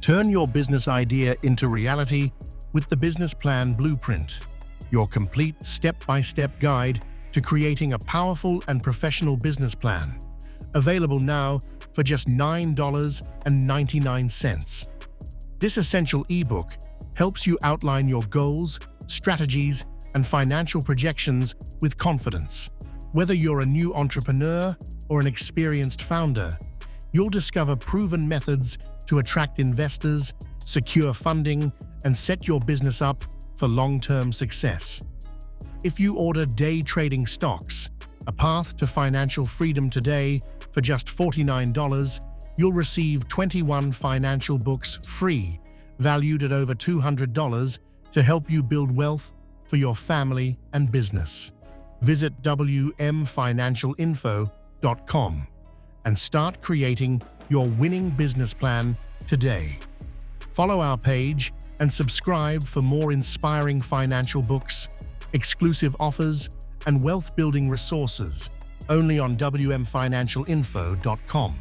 Turn your business idea into reality with the Business Plan Blueprint, your complete step-by-step guide to creating a powerful and professional business plan. Available now for just $9.99. This essential ebook helps you outline your goals, strategies, and financial projections with confidence. Whether you're a new entrepreneur or an experienced founder, you'll discover proven methods to attract investors, secure funding, and set your business up for long-term success. If you order Day Trading Stocks, a path to financial freedom today for just $49, you'll receive 21 financial books free, valued at over $200, to help you build wealth for your family and business. Visit wmfinancialinfo.com and start creating your winning business plan today. Follow our page and subscribe for more inspiring financial books, exclusive offers, and wealth-building resources only on wmfinancialinfo.com.